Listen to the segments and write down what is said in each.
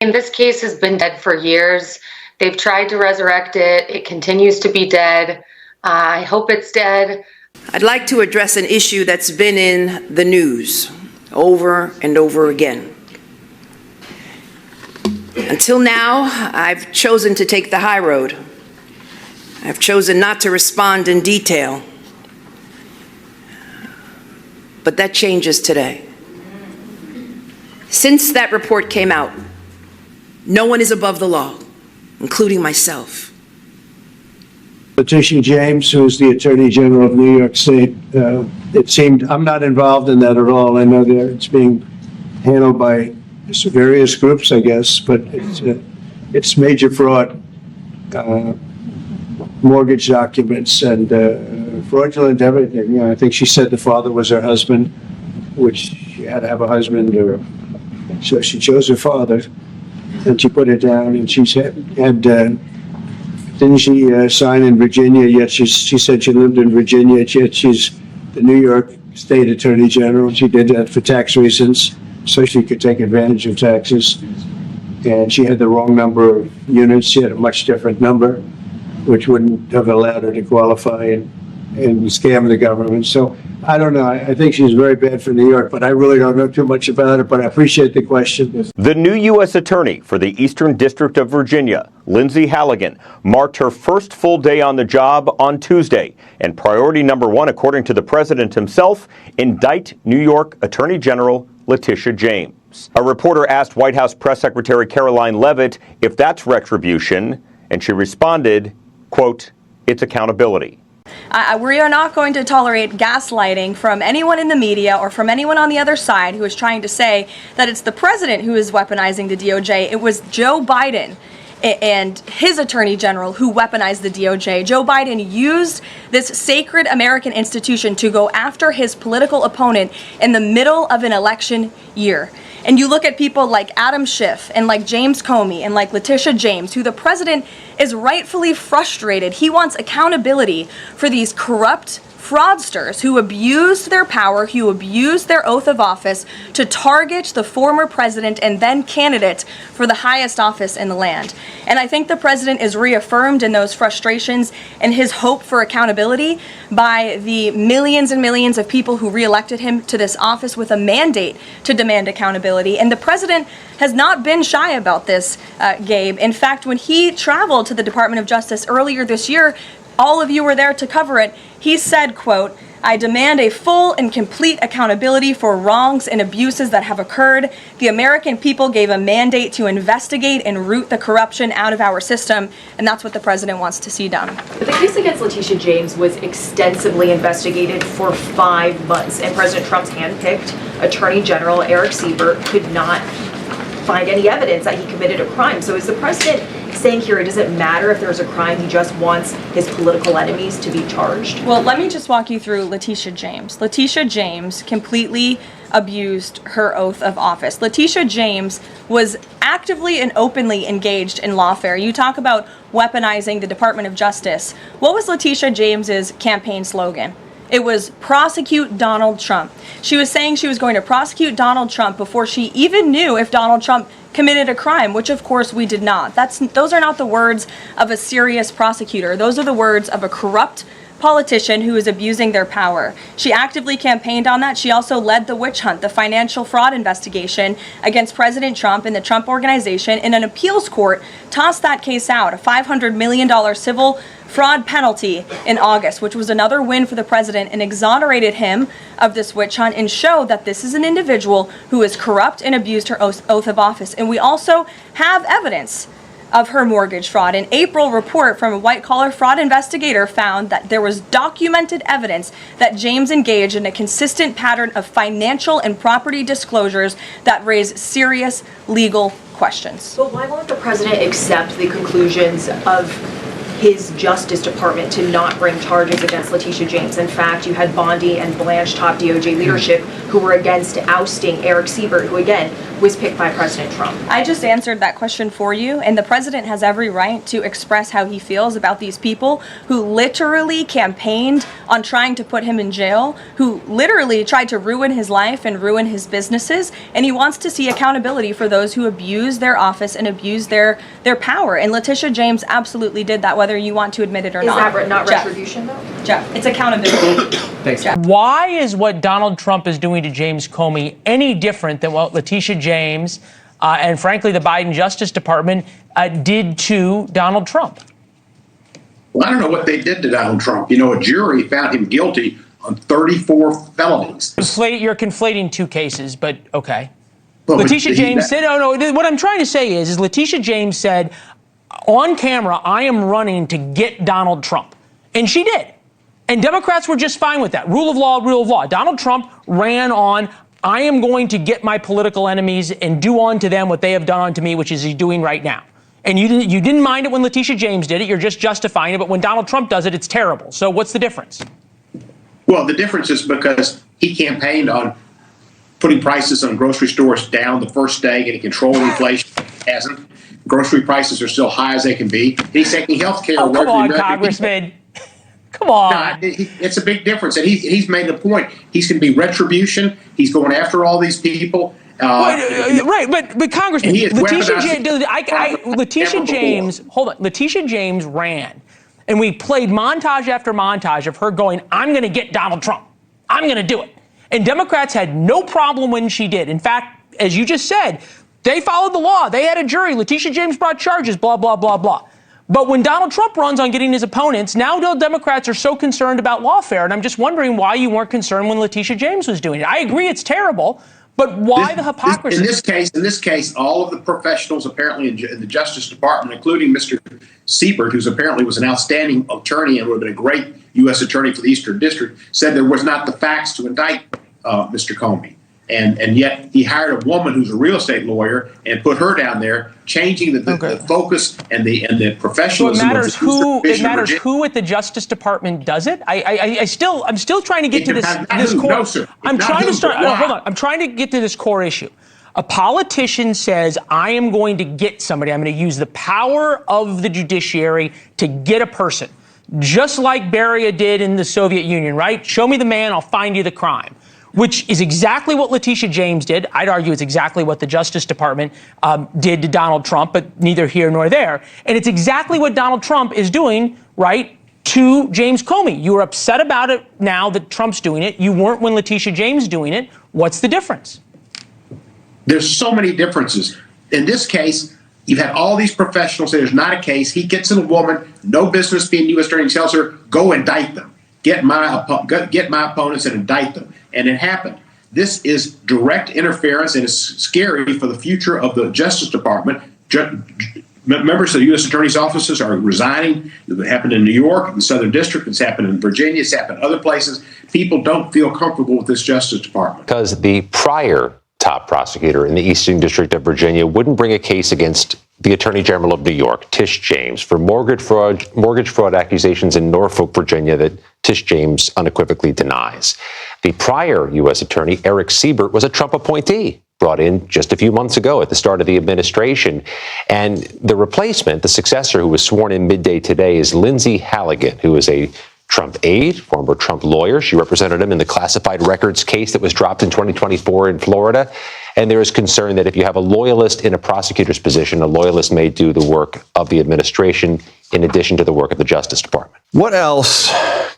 And this case has been dead for years. They've tried to resurrect it. It continues to be dead. I hope it's dead. I'd like to address an issue that's been in the news over and over again. Until now, I've chosen to take the high road. I've chosen not to respond in detail. But that changes today. Since that report came out, no one is above the law, including myself. Letitia James, who is the Attorney General of New York State, it seemed, I'm not involved in that at all. I know that it's being handled by various groups, I guess, but it's major fraud, mortgage documents and fraudulent everything. I think she said the father was her husband, which she had to have a husband, so she chose her father. And she put it down, and she said, didn't she sign in Virginia? Yet she said she lived in Virginia, yet she's the New York State Attorney General. She did that for tax reasons, so she could take advantage of taxes. And she had the wrong number of units. She had a much different number, which wouldn't have allowed her to qualify and scam the government. So I don't know. I think she's very bad for New York, but I really don't know too much about it, but I appreciate the question. The new U.S. Attorney for the Eastern District of Virginia, Lindsay Halligan, marked her first full day on the job on Tuesday. And priority number one, according to the president himself, indict New York Attorney General Letitia James. A reporter asked White House Press Secretary Caroline Leavitt if that's retribution, and she responded, quote, "It's accountability." We are not going to tolerate gaslighting from anyone in the media or from anyone on the other side who is trying to say that it's the president who is weaponizing the DOJ. It was Joe Biden and his attorney general who weaponized the DOJ. Joe Biden used this sacred American institution to go after his political opponent in the middle of an election year. And you look at people like Adam Schiff and like James Comey and like Letitia James, who the president is rightfully frustrated. He wants accountability for these corrupt fraudsters who abused their power, who abused their oath of office to target the former president and then candidate for the highest office in the land. And I think the president is reaffirmed in those frustrations and his hope for accountability by the millions and millions of people who reelected him to this office with a mandate to demand accountability. And the president has not been shy about this, Gabe. In fact, when he traveled to the Department of Justice earlier this year, all of you were there to cover it. He said, quote, "I demand a full and complete accountability for wrongs and abuses that have occurred. The American people gave a mandate to investigate and root the corruption out of our system," and that's what the president wants to see done. The case against Letitia James was extensively investigated for 5 months, and President Trump's handpicked Attorney General Eric Siebert could not find any evidence that he committed a crime. So is the president saying here it doesn't matter if there's a crime, he just wants his political enemies to be charged? Well, let me just walk you through Letitia James. Letitia James completely abused her oath of office. Letitia James was actively and openly engaged in lawfare. You talk about weaponizing the Department of Justice. What was Letitia James's campaign slogan? It was prosecute Donald Trump. She was saying she was going to prosecute Donald Trump before she even knew if Donald Trump committed a crime, which of course we did not. Those are not the words of a serious prosecutor. Those are the words of a corrupt politician who is abusing their power. She actively campaigned on that. She also led the witch hunt, the financial fraud investigation against President Trump and the Trump Organization, and an appeals court tossed that case out, a $500 million civil fraud penalty in August, which was another win for the president, and exonerated him of this witch hunt and showed that this is an individual who is corrupt and abused her oath of office. And we also have evidence of her mortgage fraud. An April report from a white-collar fraud investigator found that there was documented evidence that James engaged in a consistent pattern of financial and property disclosures that raise serious legal questions. But why won't the president accept the conclusions of his Justice Department to not bring charges against Letitia James. In fact, you had Bondi and Blanche, top DOJ leadership, who were against ousting Eric Siebert, who again was picked by President Trump. I just answered that question for you, and the president has every right to express how he feels about these people who literally campaigned on trying to put him in jail, who literally tried to ruin his life and ruin his businesses, and he wants to see accountability for those who abuse their office and abuse their power. And Letitia James absolutely did that, whether you want to admit it or not. Is that not Jeff, retribution, though? Jeff, it's accountability. Thanks. Jeff. Why is what Donald Trump is doing to James Comey any different than what Letitia James and, frankly, the Biden Justice Department did to Donald Trump? Well, I don't know what they did to Donald Trump. You know, a jury found him guilty on 34 felonies. You're conflating two cases, but okay. Well, Letitia James said, no, what I'm trying to say is Letitia James said, on camera, I am running to get Donald Trump. And she did. And Democrats were just fine with that. Rule of law, rule of law. Donald Trump ran on, I am going to get my political enemies and do unto them what they have done unto me, which is he's doing right now. And you didn't mind it when Letitia James did it. You're just justifying it. But when Donald Trump does it, it's terrible. So what's the difference? Well, the difference is because he campaigned on putting prices on grocery stores down the first day, getting control of inflation. Hasn't. Grocery prices are still high as they can be. He's taking health care. Oh, come on, Congressman. Come on. No, it's a big difference. And he's made a point. He's going to be retribution. He's going after all these people. Right, but Congressman, Letitia James, hold on. Letitia James ran, and we played montage after montage of her going, I'm going to get Donald Trump. I'm going to do it. And Democrats had no problem when she did. In fact, as you just said, they followed the law. They had a jury. Letitia James brought charges, blah, blah, blah, blah. But when Donald Trump runs on getting his opponents, now the Democrats are so concerned about lawfare. And I'm just wondering why you weren't concerned when Letitia James was doing it. I agree it's terrible, but why the hypocrisy? In this case, all of the professionals apparently in the Justice Department, including Mr. Siebert, who's apparently was an outstanding attorney and would have been a great U.S. attorney for the Eastern District, said there was not the facts to indict Mr. Comey. And yet he hired a woman who's a real estate lawyer and put her down there, changing the focus and the professionalism. So it matters who at the Justice Department does it. I'm still trying to get to this core. No, sir. I'm trying to start. No, hold on. I'm trying to get to this core issue. A politician says, I am going to get somebody. I'm going to use the power of the judiciary to get a person, just like Beria did in the Soviet Union, right? Show me the man, I'll find you the crime. Which is exactly what Letitia James did. I'd argue it's exactly what the Justice Department did to Donald Trump, but neither here nor there. And it's exactly what Donald Trump is doing, right, to James Comey. You are upset about it now that Trump's doing it. You weren't when Letitia James doing it. What's the difference? There's so many differences. In this case, you've had all these professionals say there's not a case. He gets in a woman, no business being U.S. attorney, tells her, go indict them. Get my opponents and indict them. And it happened. This is direct interference, and it's scary for the future of the Justice Department. Members of the U.S. Attorney's offices are resigning. It happened in New York, in the Southern District. It's happened in Virginia. It's happened in other places. People don't feel comfortable with this Justice Department. Because the prior top prosecutor in the Eastern District of Virginia wouldn't bring a case against the Attorney General of New York, Tish James, for mortgage fraud accusations in Norfolk, Virginia, that Tish James unequivocally denies. The prior U.S. Attorney, Eric Siebert, was a Trump appointee, brought in just a few months ago at the start of the administration. And the replacement, the successor who was sworn in midday today, is Lindsay Halligan, who is a Trump aide, former Trump lawyer. She represented him in the classified records case that was dropped in 2024 in Florida. And there is concern that if you have a loyalist in a prosecutor's position, a loyalist may do the work of the administration in addition to the work of the Justice Department. What else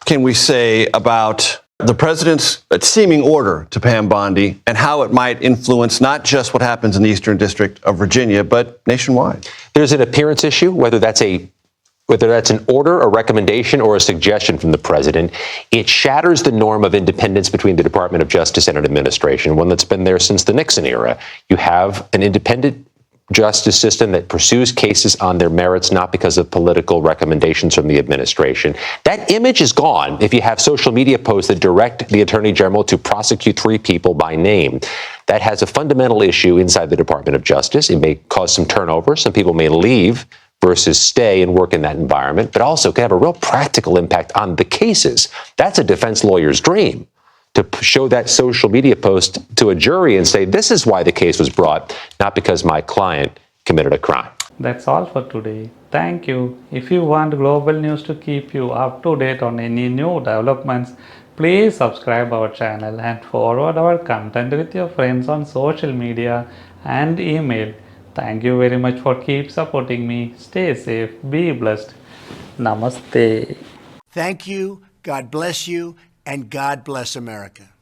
can we say about the president's seeming order to Pam Bondi and how it might influence not just what happens in the Eastern District of Virginia, but nationwide? There's an appearance issue, whether that's an order, a recommendation, or a suggestion from the president. It shatters the norm of independence between the Department of Justice and an administration, one that's been there since the Nixon era. You have an independent justice system that pursues cases on their merits, not because of political recommendations from the administration. That image is gone if you have social media posts that direct the Attorney General to prosecute 3 people by name. That has a fundamental issue inside the Department of Justice. It may cause some turnover. Some people may leave versus stay and work in that environment, but also could have a real practical impact on the cases. That's a defense lawyer's dream, to show that social media post to a jury and say, this is why the case was brought, not because my client committed a crime. That's all for today. Thank you. If you want global news to keep you up to date on any new developments, please subscribe our channel and forward our content with your friends on social media and email. Thank you very much for keep supporting me. Stay safe, be blessed. Namaste. Thank you, God bless you, and God bless America.